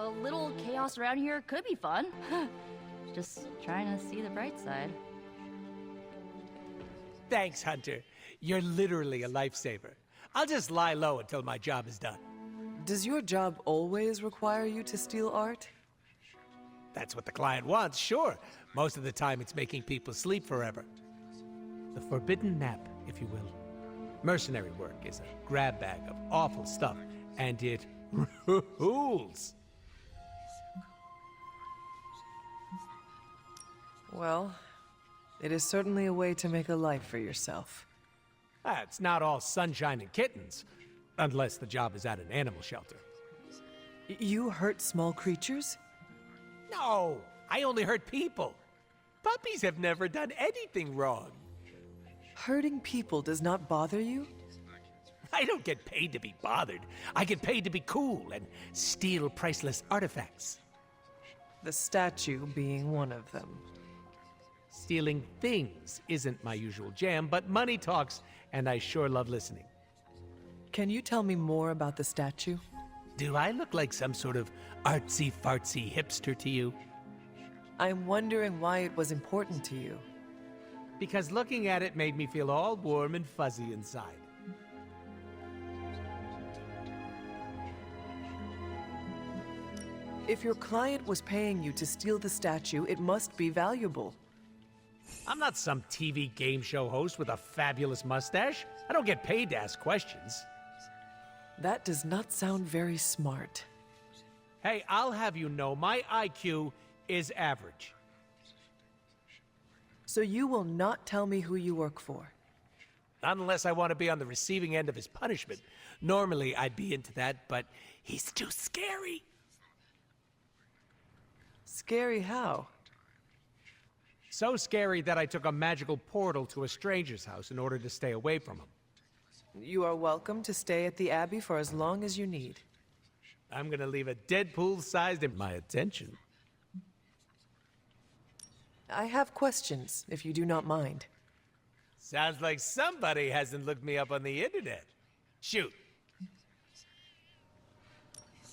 A little chaos around here could be fun. Just trying to see the bright side. Thanks, Hunter. You're literally a lifesaver. I'll just lie low until my job is done. Does your job always require you to steal art? That's what the client wants, sure. Most of the time it's making people sleep forever. The forbidden nap, if you will. Mercenary work is a grab bag of awful stuff, and it rules. Well, it is certainly a way to make a life for yourself. It's not all sunshine and kittens, unless the job is at an animal shelter. You hurt small creatures? No, I only hurt people. Puppies have never done anything wrong. Hurting people does not bother you? I don't get paid to be bothered. I get paid to be cool and steal priceless artifacts. The statue being one of them. Stealing things isn't my usual jam, but money talks, and I sure love listening. Can you tell me more about the statue? Do I look like some sort of artsy-fartsy hipster to you? I'm wondering why it was important to you. Because looking at it made me feel all warm and fuzzy inside. If your client was paying you to steal the statue, it must be valuable. I'm not some TV game show host with a fabulous mustache. I don't get paid to ask questions. That does not sound very smart. Hey, I'll have you know my IQ is average. So you will not tell me who you work for? Unless I want to be on the receiving end of his punishment. Normally, I'd be into that, but he's too scary. Scary how? So scary that I took a magical portal to a stranger's house in order to stay away from him. You are welcome to stay at the Abbey for as long as you need. I'm gonna leave a Deadpool-sized in my attention. I have questions, if you do not mind. Sounds like somebody hasn't looked me up on the internet. Shoot.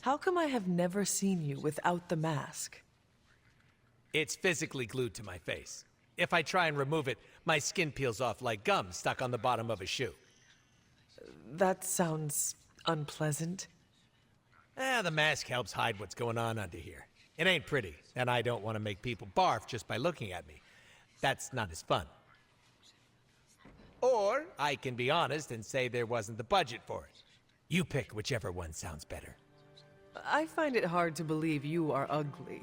How come I have never seen you without the mask? It's physically glued to my face. If I try and remove it, my skin peels off like gum stuck on the bottom of a shoe. That sounds unpleasant. The mask helps hide what's going on under here. It ain't pretty, and I don't want to make people barf just by looking at me. That's not as fun. Or I can be honest and say there wasn't the budget for it. You pick whichever one sounds better. I find it hard to believe you are ugly.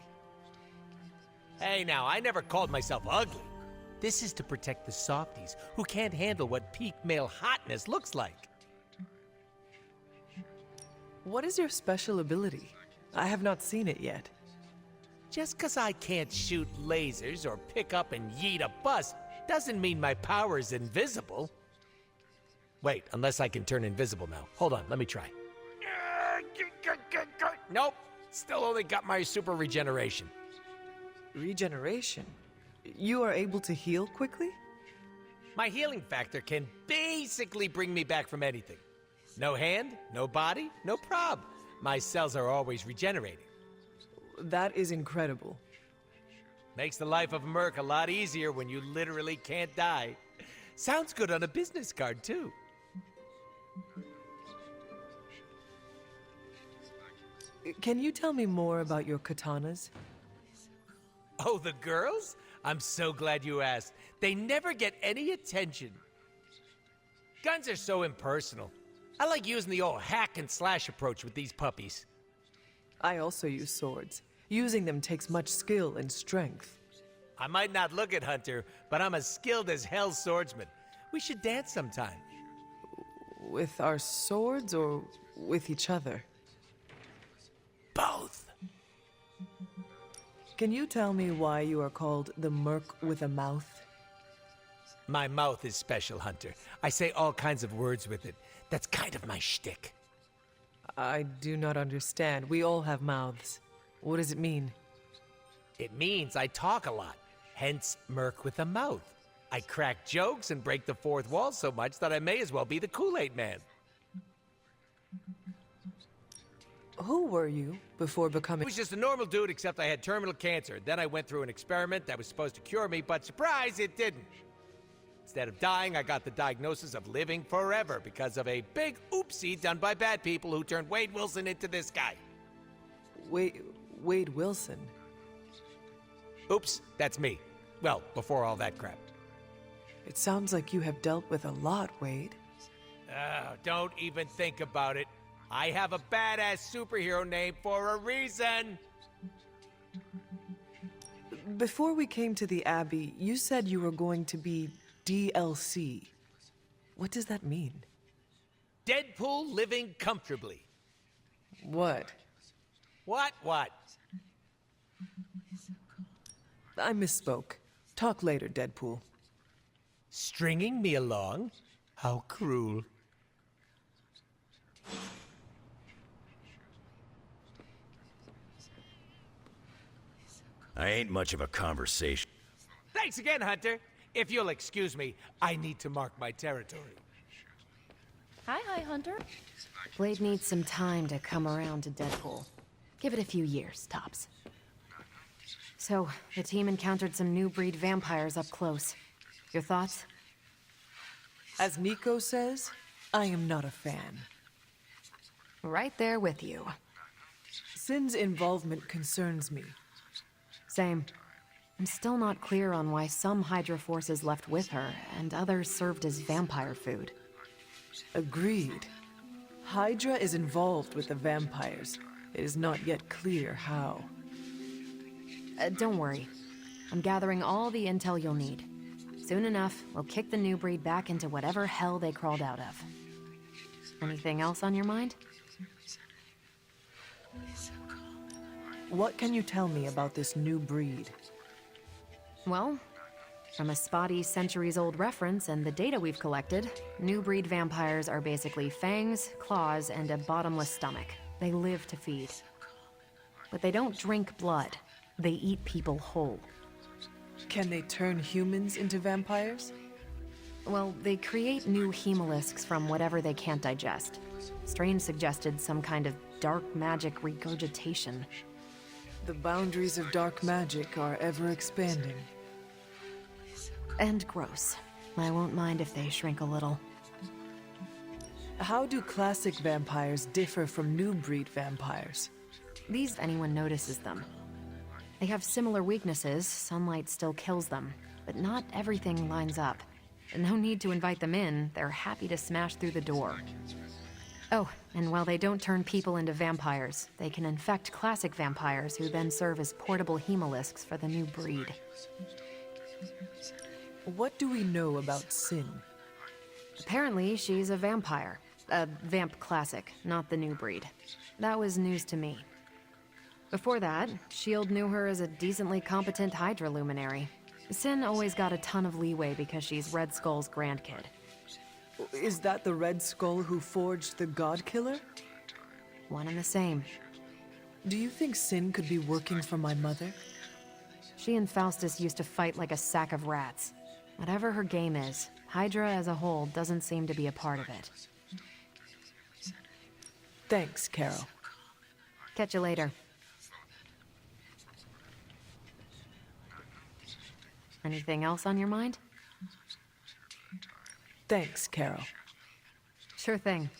Hey now, I never called myself ugly. This is to protect the softies who can't handle what peak male hotness looks like. What is your special ability? I have not seen it yet. Just 'cause I can't shoot lasers or pick up and yeet a bus doesn't mean my power is invisible. Wait, unless I can turn invisible now. Hold on, let me try. Nope, still only got my super regeneration. Regeneration? You are able to heal quickly? My healing factor can basically bring me back from anything. No hand, no body, no prob. My cells are always regenerating. That is incredible. Makes the life of a merc a lot easier when you literally can't die. Sounds good on a business card, too. Can you tell me more about your katanas? Oh, the girls? I'm so glad you asked. They never get any attention. Guns are so impersonal. I like using the old hack and slash approach with these puppies. I also use swords. Using them takes much skill and strength. I might not look it, Hunter, but I'm as skilled as hell swordsman. We should dance sometime. With our swords or with each other? Both. Can you tell me why you are called the Merc with a Mouth? My mouth is special, Hunter. I say all kinds of words with it. That's kind of my shtick. I do not understand. We all have mouths. What does it mean? It means I talk a lot, hence Merc with a mouth. I crack jokes and break the fourth wall so much that I may as well be the Kool-Aid Man. Who were you before I becoming... was just a normal dude, except I had terminal cancer. Then I went through an experiment that was supposed to cure me, but surprise, it didn't. Instead of dying, I got the diagnosis of living forever because of a big oopsie done by bad people who turned Wade Wilson into this guy. Wade Wilson? Oops, that's me. Well, before all that crap. It sounds like you have dealt with a lot, Wade. Don't even think about it. I have a badass superhero name for a reason. Before we came to the Abbey, you said you were going to be DLC. What does that mean? Deadpool living comfortably. What? What? I misspoke. Talk later, Deadpool. Stringing me along? How cruel. I ain't much of a conversation. Thanks again, Hunter. If you'll excuse me, I need to mark my territory. Hi, Hunter. Blade needs some time to come around to Deadpool. Give it a few years, tops. So, the team encountered some new breed vampires up close. Your thoughts? As Nico says, I am not a fan. Right there with you. Sin's involvement concerns me. Same. I'm still not clear on why some Hydra forces left with her, and others served as vampire food. Agreed. Hydra is involved with the vampires. It is not yet clear how. Don't worry. I'm gathering all the intel you'll need. Soon enough, we'll kick the new breed back into whatever hell they crawled out of. Anything else on your mind? What can you tell me about this new breed? Well, from a spotty centuries-old reference and the data we've collected, new breed vampires are basically fangs, claws, and a bottomless stomach. They live to feed. But they don't drink blood. They eat people whole. Can they turn humans into vampires? Well, they create new hemolisks from whatever they can't digest. Strange suggested some kind of dark magic regurgitation. The boundaries of dark magic are ever expanding. And gross. I won't mind if they shrink a little. How do classic vampires differ from new breed vampires? These, if anyone notices them. They have similar weaknesses, sunlight still kills them, but not everything lines up. No need to invite them in, they're happy to smash through the door. Oh, and while they don't turn people into vampires, they can infect classic vampires who then serve as portable hemolisks for the new breed. What do we know about Sin? Apparently, she's a vampire. A vamp classic, not the new breed. That was news to me. Before that, S.H.I.E.L.D. knew her as a decently competent Hydra luminary. Sin always got a ton of leeway because she's Red Skull's grandkid. Is that the Red Skull who forged the God Killer? One and the same. Do you think Sin could be working for my mother? She and Faustus used to fight like a sack of rats. Whatever her game is, Hydra as a whole doesn't seem to be a part of it. Thanks, Carol. Catch you later. Anything else on your mind? Thanks, Carol. Sure thing.